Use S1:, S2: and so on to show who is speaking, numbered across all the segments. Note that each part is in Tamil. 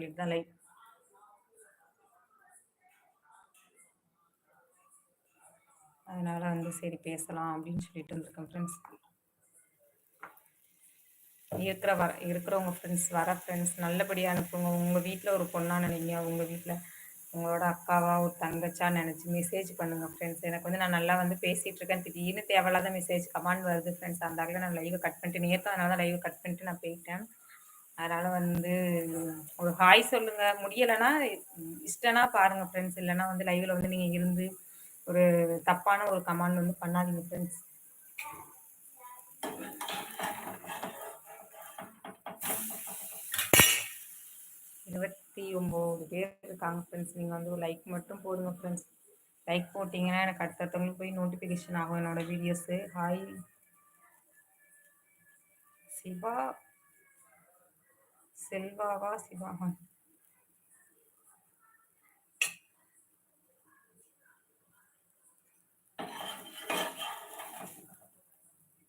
S1: சொல்லிட்டு தான் லைவ். அதனால வந்து சரி பேசலாம் அப்படின்னு சொல்லிட்டு இருந்திருக்கேன் ஃப்ரெண்ட்ஸ். இருக்கிறவங்க ஃப்ரெண்ட்ஸ், வர ஃப்ரெண்ட்ஸ் நல்லபடியாக அனுப்புங்க. உங்கள் வீட்டில் ஒரு பொண்ணா நினைங்க, உங்கள் வீட்டில் உங்களோட அக்காவா ஒரு தங்கச்சா நினச்சி மெசேஜ் பண்ணுங்கள் ஃப்ரெண்ட்ஸ். எனக்கு வந்து நான் நல்லா வந்து பேசிகிட்டு இருக்கேன், திடீர்னு தேவையில்லாத மெசேஜ் கமெண்ட் வருது ஃப்ரெண்ட்ஸ். அந்த அளவுக்கு நான் லைவை கட் பண்ணிட்டு நேற்று அதனால தான் லைவை கட் பண்ணிட்டு நான் போயிட்டேன். அதனால் வந்து ஒரு ஹாய் சொல்லுங்கள். முடியலைன்னா இஷ்டம்னா பாருங்கள் ஃப்ரெண்ட்ஸ், இல்லைன்னா வந்து லைவில் வந்து நீங்கள் இருந்து ஒரு தப்பான ஒரு கமெண்ட் வந்து பண்ணாதீங்க ஃப்ரெண்ட்ஸ். 29 பேர் இருக்காங்க ஃப்ரெண்ட்ஸ். நீங்கள் வந்து ஒரு லைக் மட்டும் போடுங்க ஃப்ரெண்ட்ஸ். லைக் போட்டிங்கன்னா எனக்கு அடுத்தவங்களுக்கு போய் நோட்டிஃபிகேஷன் ஆகும் என்னோட வீடியோஸு. ஹாய் சிவா, செல்வாவா சிவாவா?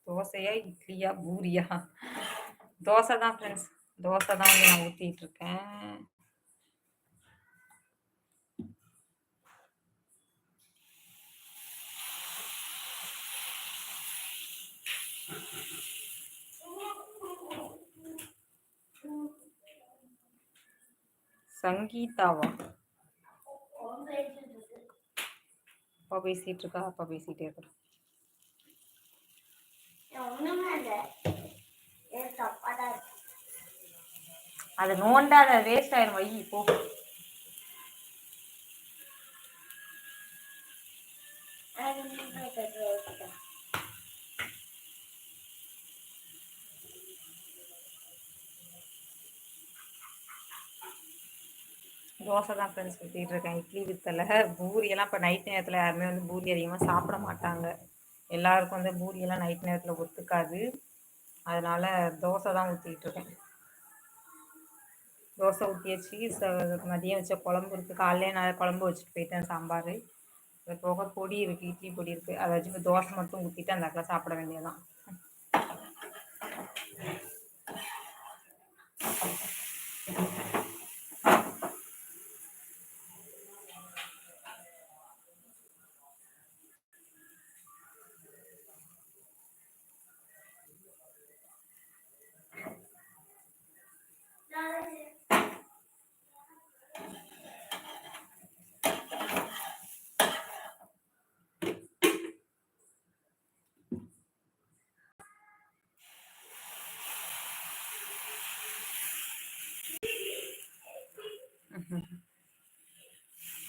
S1: தோசையா இட்லியா பூரியா? தோசை தான் ஃப்ரெண்ட்ஸ், தோசை தான் வந்து நான் ஊற்றிட்டு இருக்கேன். சங்கீதாவா? அப்பா பேசிட்டு இருக்கா, அப்பா பேசிட்டே இருக்கா. அது நோண்டாத, வேஸ்ட் ஆயிரும், வை போ. தோசை தான் ஃப்ரெண்ட்ஸ் ஊற்றிட்டு இருக்கேன். இட்லி வித்தலை. பூரியெல்லாம் இப்போ நைட் நேரத்தில் யாருமே வந்து பூரி அதிகமாக சாப்பிட மாட்டாங்க. எல்லாருக்கும் வந்து பூரியெல்லாம் நைட் நேரத்தில் ஒத்துக்காது. அதனால் தோசை தான் ஊற்றிட்டு இருக்கேன். தோசை ஊற்றி வச்சு மதியம் வச்ச குழம்பு இருக்குது. காலையிலே நான் குழம்பு வச்சுட்டு போயிட்டேன், சாம்பார். அது போக பொடி இருக்குது, இட்லி பொடி இருக்குது. அதை வச்சு இப்போ தோசை மட்டும் ஊற்றிட்டு அந்த அக்கா சாப்பிட வேண்டியதான்.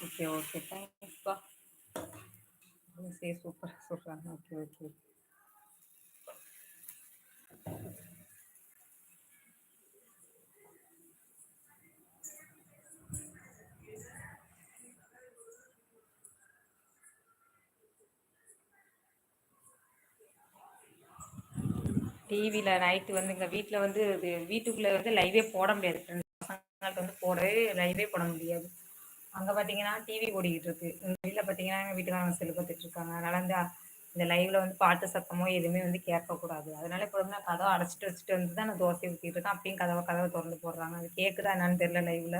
S1: ஓகே ஓகே, தேங்க்ஸ்ப்பா. சரி, சூப்பர் சூப்பர். Okay okay. டிவியில் நைட்டு வந்து எங்கள் வீட்டில் வந்து வீட்டுக்குள்ளே வந்து லைவே போட முடியாது ஃப்ரெண்ட்ஸ். பசங்களுக்கு வந்து லைவே போட முடியாது. அங்கே பார்த்தீங்கன்னா டிவி ஓடிக்கிட்டு இருக்கு. எங்கள் வீட்டில் பார்த்தீங்கன்னா எங்கள் வீட்டுக்காரங்க செல்லு பார்த்துட்டு இருக்காங்க. அதனால் இந்த லைவில் வந்து பாட்டு சத்தமோ எதுவுமே வந்து கேட்கக்கூடாது. அதனால இப்போ வந்து நான் கதவை அடைச்சிட்டு வச்சுட்டு வந்து தான் நான் தோசை ஊற்றிட்டு இருக்கேன். அப்பயும் கதவை திறந்து போடுறாங்க. அது கேட்குதா என்னன்னு தெரியல. லைவில்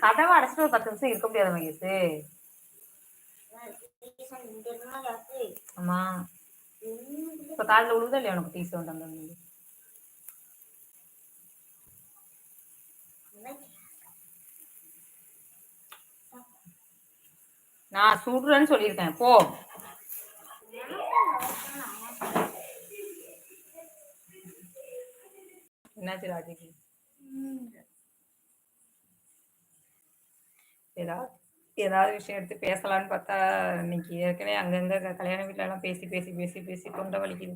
S1: கதவை அடைச்சிட்டு ஒரு 10 நிமிஷம் இருக்க முடியாது மகேஷு. ஆமா, இப்போ காலில் விழுதா இல்லையா உனக்கு டீ சவுண்ட்? அங்கே நான் சுடுறேன்னு சொல்லியிருக்கேன், போ. என்னாச்சு ராஜிக்கு? ஏதாவது விஷயம் எடுத்து பேசலான்னு பார்த்தா இன்னைக்கு ஏற்கனவே அங்கங்க கல்யாண வீட்டுல எல்லாம் பேசி பேசி பேசி பேசி தொண்டை வலிக்குது.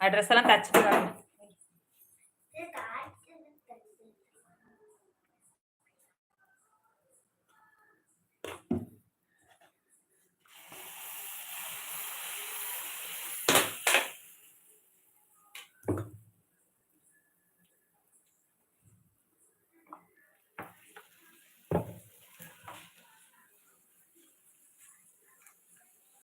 S1: ட்ரெஸ் எல்லாம் தச்சுட்டு